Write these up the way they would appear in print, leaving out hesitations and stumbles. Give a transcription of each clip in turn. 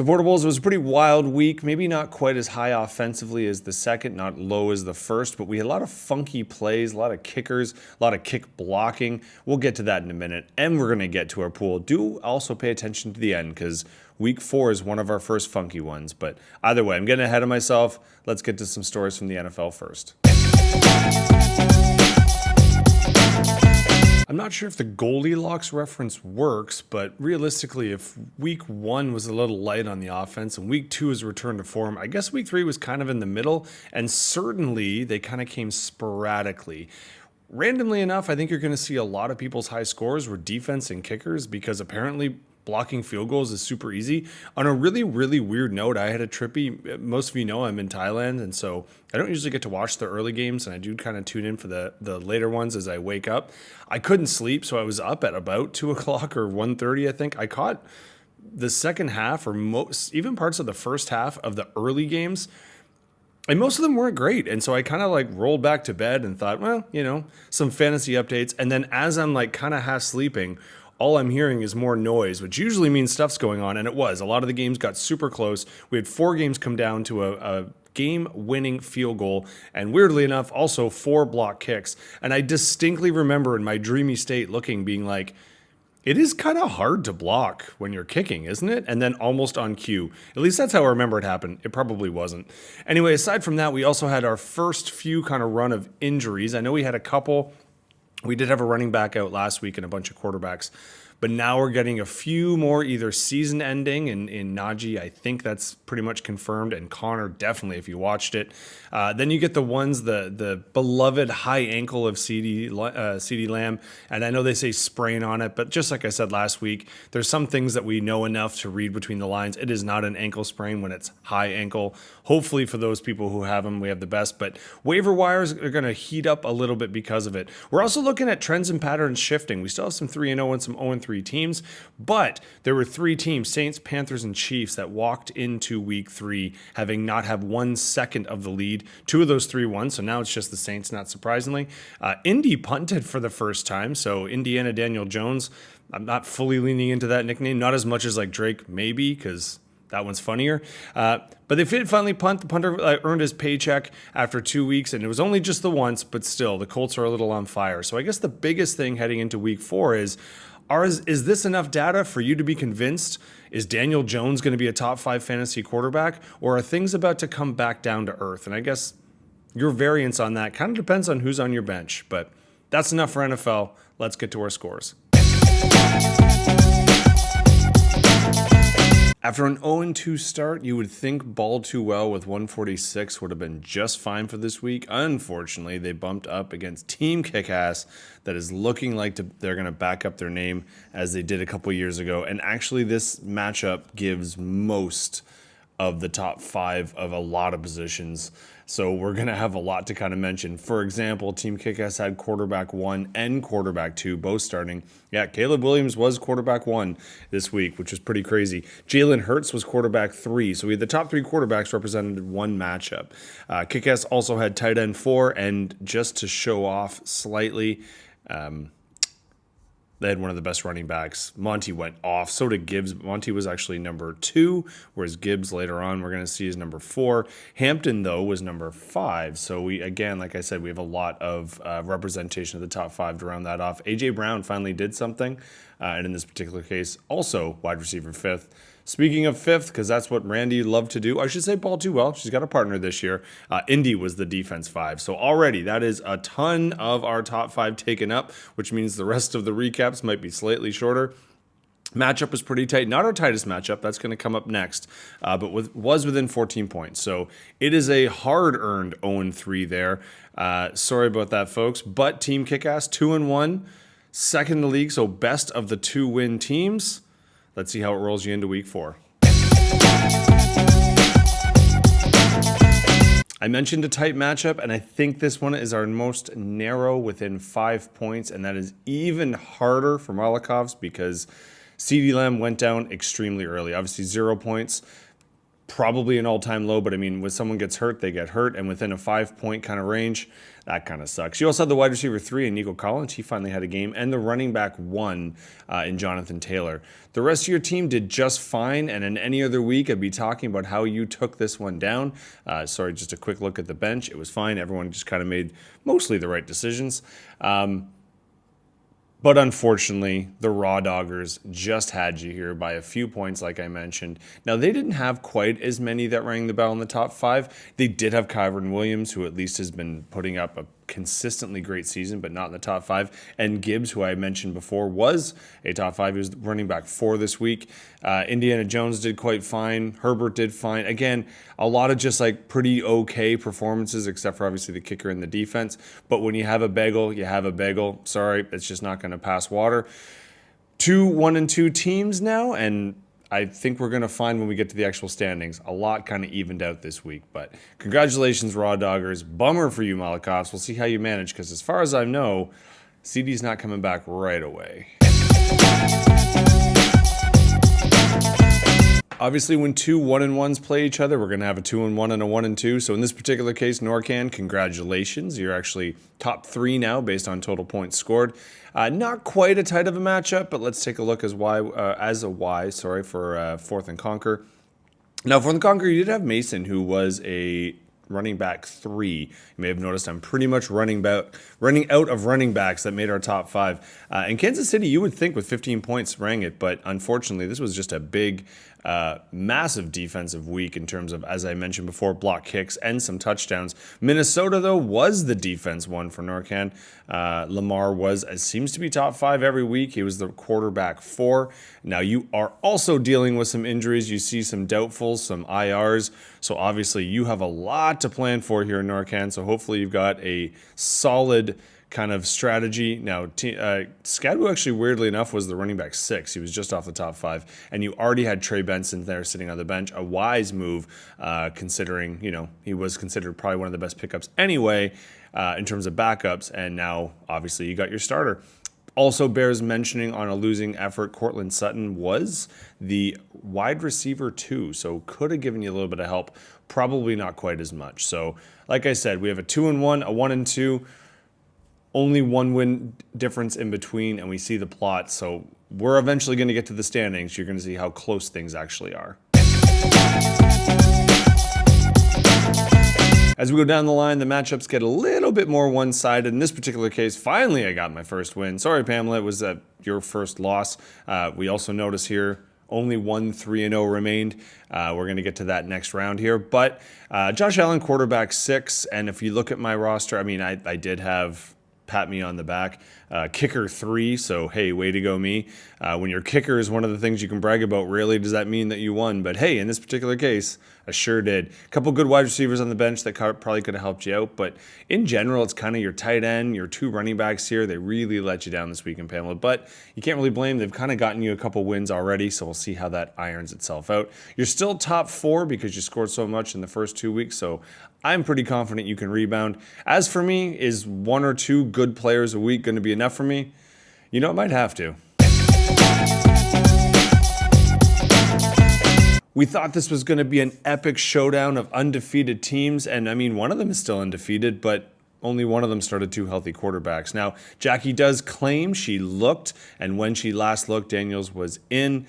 Supportables was a pretty wild week, maybe not quite as high offensively as the second, not low as the first, but we had a lot of funky plays, a lot of kickers, a lot of kick blocking. We'll get to that in a minute, and we're going to get to our pool. Do also pay attention to the end, because week 4 is one of our first funky ones. But either way, I'm getting ahead of myself. Let's get to some stories from the NFL first. I'm not sure if the Goldilocks reference works, but realistically, if week 1 was a little light on the offense and week 2 is a return to form, I guess week 3 was kind of in the middle, and certainly they kind of came sporadically. Randomly enough, I think you're going to see a lot of people's high scores were defense and kickers, because apparently blocking field goals is super easy. On a really, really weird note, I had a trippy, most of you know I'm in Thailand, and so I don't usually get to watch the early games, and I do kind of tune in for the later ones as I wake up. I couldn't sleep, so I was up at about 2 o'clock or 1:30, I think. I caught the second half, or even parts of the first half of the early games, and most of them weren't great. And so I kind of like rolled back to bed and thought, well, some fantasy updates. And then as I'm like kind of half sleeping, all I'm hearing is more noise, which usually means stuff's going on. And it was. A lot of the games got super close. We had 4 games come down to a game-winning field goal, and weirdly enough, also 4 block kicks. And I distinctly remember in my dreamy state being like, it is kind of hard to block when you're kicking, isn't it? And then almost on cue. At least that's how I remember it happened. It probably wasn't. Anyway, aside from that, we also had our first few kind of run of injuries. I know we had a couple. We did have a running back out last week and a bunch of quarterbacks. But now we're getting a few more either season ending in Najee. I think that's pretty much confirmed. And Connor, definitely, if you watched it. Then you get the ones, the beloved high ankle of CeeDee Lamb. And I know they say sprain on it, but just like I said last week, there's some things that we know enough to read between the lines. It is not an ankle sprain when it's high ankle. Hopefully for those people who have them, we have the best. But waiver wires are going to heat up a little bit because of it. We're also looking at trends and patterns shifting. We still have some 3-0 and some 0-3 teams, but there were 3 teams, Saints, Panthers, and Chiefs, that walked into week 3 having not have 1 second of the lead. 2 of those 3 won, so now it's just the Saints, not surprisingly. Indy punted for the first time, so Indiana Daniel Jones, I'm not fully leaning into that nickname, not as much as like Drake, maybe, because that one's funnier. But they did finally punt. The punter earned his paycheck after 2 weeks, and it was only just the once, but still, the Colts are a little on fire. So I guess the biggest thing heading into week 4 is this enough data for you to be convinced? Is Daniel Jones going to be a top 5 fantasy quarterback, or are things about to come back down to earth? And I guess your variance on that kind of depends on who's on your bench, but that's enough for NFL. Let's get to our scores. After an 0-2 start, you would think Ball Too Well with 146 would have been just fine for this week. Unfortunately, they bumped up against Team Kickass that is looking like they're going to back up their name as they did a couple years ago. And actually, this matchup gives most of the top 5 of a lot of positions. So we're going to have a lot to kind of mention. For example, Team Kickass had quarterback 1 and quarterback 2 both starting. Yeah, Caleb Williams was quarterback 1 this week, which is pretty crazy. Jalen Hurts was quarterback 3. So we had the top 3 quarterbacks represented in one matchup. Kickass also had tight end 4, and just to show off slightly, they had one of the best running backs. Monty went off. So did Gibbs. Monty was actually number 2, whereas Gibbs later on we're going to see is number 4. Hampton, though, was number 5. So we, again, like I said, we have a lot of representation of the top 5 to round that off. A.J. Brown finally did something, and in this particular case, also wide receiver 5th. Speaking of 5th, because that's what Randy loved to do, I should say Ball Too Well. She's got a partner this year. Indy was the defense 5. So already that is a ton of our top 5 taken up, which means the rest of the recaps might be slightly shorter. Matchup was pretty tight. Not our tightest matchup. That's going to come up next, but was within 14 points. So it is a hard-earned 0-3 there. Sorry about that, folks. But Team Kickass, 2-1, second in the league, so best of the 2-win teams. Let's see how it rolls you into week 4. I mentioned a tight matchup, and I think this one is our most narrow within 5 points, and that is even harder for Malakovs because CeeDee Lamb went down extremely early. Obviously 0 points. probably an all-time low, but I mean, when someone gets hurt, they get hurt, and within a 5-point kind of range, that kind of sucks. You also had the wide receiver 3 in Nico Collins. He finally had a game, and the running back 1 in Jonathan Taylor. The rest of your team did just fine, and in any other week, I'd be talking about how you took this one down. Sorry, just a quick look at the bench. It was fine. Everyone just kind of made mostly the right decisions. But unfortunately, the Raw Doggers just had you here by a few points, like I mentioned. Now, they didn't have quite as many that rang the bell in the top 5. They did have Kyron Williams, who at least has been putting up a consistently great season, but not in the top 5. And Gibbs, who I mentioned before, was a top 5. He was running back 4 this week. Indiana Jones did quite fine. Herbert did fine. Again, a lot of just like pretty okay performances, except for obviously the kicker and the defense. But when you have a bagel, you have a bagel. Sorry, it's just not going to pass water. 2 1-2 teams now, and I think we're going to find when we get to the actual standings, a lot kind of evened out this week. But congratulations, Raw Doggers. Bummer for you, Malakoffs. We'll see how you manage, because as far as I know, CD's not coming back right away. Obviously, when 2 1-1s play each other, we're going to have a 2-1 and a 1-2. So in this particular case, NorCan, congratulations. You're actually top 3 now based on total points scored. Not quite a tight of a matchup, but let's take a look for 4th and Conquer. Now, 4th and Conquer, you did have Mason, who was a running back 3. You may have noticed I'm pretty much running out of running backs that made our top 5. In Kansas City, you would think with 15 points rang it, but unfortunately, this was just a big, massive defensive week in terms of, as I mentioned before, block kicks and some touchdowns. Minnesota, though, was the defense one for NorCan. Lamar seems to be top 5 every week. He was the quarterback 4. Now, you are also dealing with some injuries. You see some doubtfuls, some IRs. So obviously, you have a lot to plan for here in NorCan. So hopefully, you've got a solid kind of strategy. Now, Skadwu actually, weirdly enough, was the running back 6. He was just off the top 5. And you already had Trey Benson there sitting on the bench. A wise move, considering, he was considered probably one of the best pickups anyway in terms of backups. And now, obviously, you got your starter. Also bears mentioning on a losing effort, Cortland Sutton was the wide receiver 2, so could have given you a little bit of help. Probably not quite as much. So, like I said, we have a 2-1, a 1-2. Only 1 win difference in between, and we see the plot. So we're eventually going to get to the standings. You're going to see how close things actually are. As we go down the line, the matchups get a little bit more one-sided. In this particular case, finally I got my first win. Sorry, Pamela, it was your first loss. We also notice here only 1 3-0 remained. We're going to get to that next round here. But Josh Allen, quarterback 6. And if you look at my roster, I mean, I did have pat me on the back. Kicker 3, so hey, way to go me. When your kicker is one of the things you can brag about, rarely does that mean that you won. But hey, in this particular case, I sure did. A couple good wide receivers on the bench that probably could have helped you out. But in general, it's kind of your tight end, your 2 running backs here. They really let you down this week in Pamela. But you can't really blame. They've kind of gotten you a couple wins already, so we'll see how that irons itself out. You're still top 4 because you scored so much in the first 2 weeks, so I'm pretty confident you can rebound. As for me, is 1 or 2 good players a week going to be enough for me? It might have to. We thought this was going to be an epic showdown of undefeated teams, and I mean, one of them is still undefeated, but only one of them started 2 healthy quarterbacks. Now, Jackie does claim she looked, and when she last looked, Daniels was in.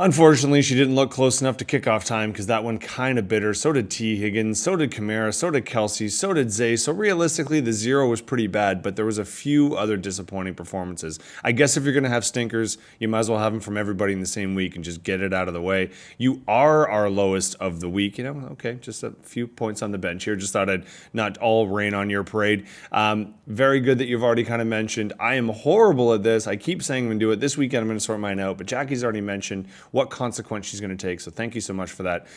Unfortunately, she didn't look close enough to kickoff time because that one kind of bit her. So did T. Higgins, so did Kamara, so did Kelsey, so did Zay. So realistically, the 0 was pretty bad, but there was a few other disappointing performances. I guess if you're going to have stinkers, you might as well have them from everybody in the same week and just get it out of the way. You are our lowest of the week. Okay, just a few points on the bench here. Just thought I'd not all rain on your parade. Very good that you've already kind of mentioned. I am horrible at this. I keep saying I'm going to do it. This weekend, I'm going to sort mine out, but Jackie's already mentioned what consequence she's going to take. So thank you so much for that.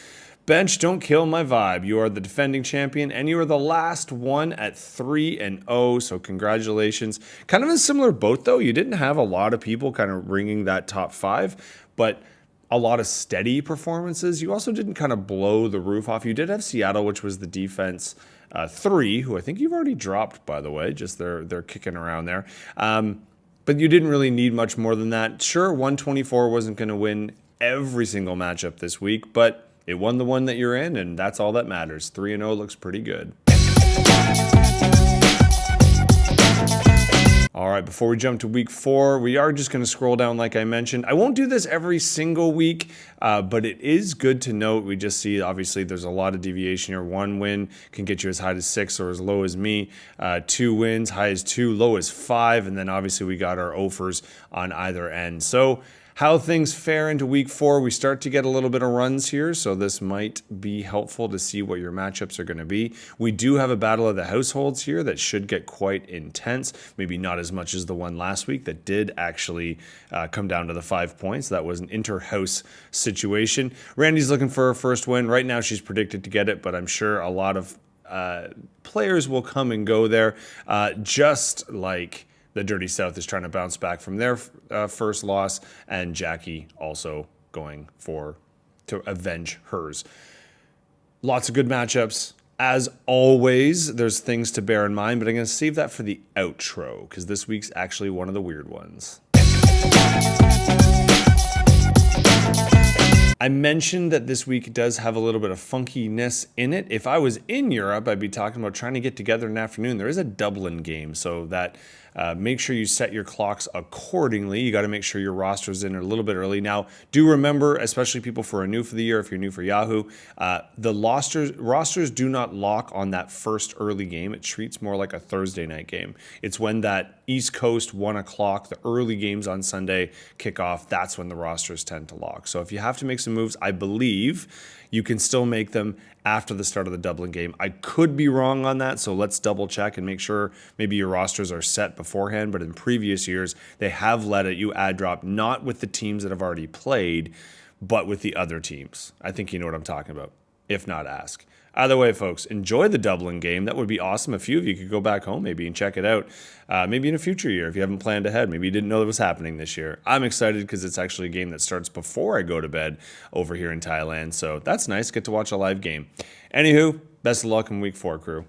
Bench, don't kill my vibe. You are the defending champion, and you are the last one at 3-0. So congratulations. Kind of in a similar boat, though. You didn't have a lot of people kind of ringing that top 5, but a lot of steady performances. You also didn't kind of blow the roof off. You did have Seattle, which was the defense 3, who I think you've already dropped, by the way. Just they're kicking around there. But you didn't really need much more than that. Sure, 124 wasn't going to win every single matchup this week, but it won the one that you're in, and that's all that matters. 3-0 looks pretty good. All right, before we jump to week 4, we are just going to scroll down like I mentioned. I won't do this every single week, but it is good to note. We just see, obviously, there's a lot of deviation here. 1 win can get you as high as 6 or as low as me. 2 wins, high as 2, low as 5. And then obviously we got our offers on either end. So how things fare into week 4, we start to get a little bit of runs here, so this might be helpful to see what your matchups are going to be. We do have a battle of the households here that should get quite intense, maybe not as much as the one last week that did actually come down to the 5 points. That was an inter-house situation. Randy's looking for her first win. Right now she's predicted to get it, but I'm sure a lot of players will come and go there, just like the Dirty South is trying to bounce back from their first loss, and Jackie also going to avenge hers. Lots of good matchups. As always, there's things to bear in mind, but I'm going to save that for the outro because this week's actually one of the weird ones. I mentioned that this week does have a little bit of funkiness in it. If I was in Europe, I'd be talking about trying to get together in the afternoon. There is a Dublin game, so that make sure you set your clocks accordingly. You got to make sure your roster's in a little bit early. Now, do remember, especially people who are new for the year, if you're new for Yahoo, the rosters do not lock on that first early game. It treats more like a Thursday night game. It's when that East Coast 1 o'clock, the early games on Sunday kick off. That's when the rosters tend to lock. So if you have to make some moves, I believe you can still make them after the start of the Dublin game. I could be wrong on that, so let's double check and make sure maybe your rosters are set beforehand. But in previous years, they have let you add drop, not with the teams that have already played, but with the other teams. I think you know what I'm talking about. If not, ask. Either way, folks, enjoy the Dublin game. That would be awesome. A few of you could go back home maybe and check it out. Maybe in a future year if you haven't planned ahead. Maybe you didn't know that was happening this year. I'm excited because it's actually a game that starts before I go to bed over here in Thailand. So that's nice. Get to watch a live game. Anywho, best of luck in week 4, crew.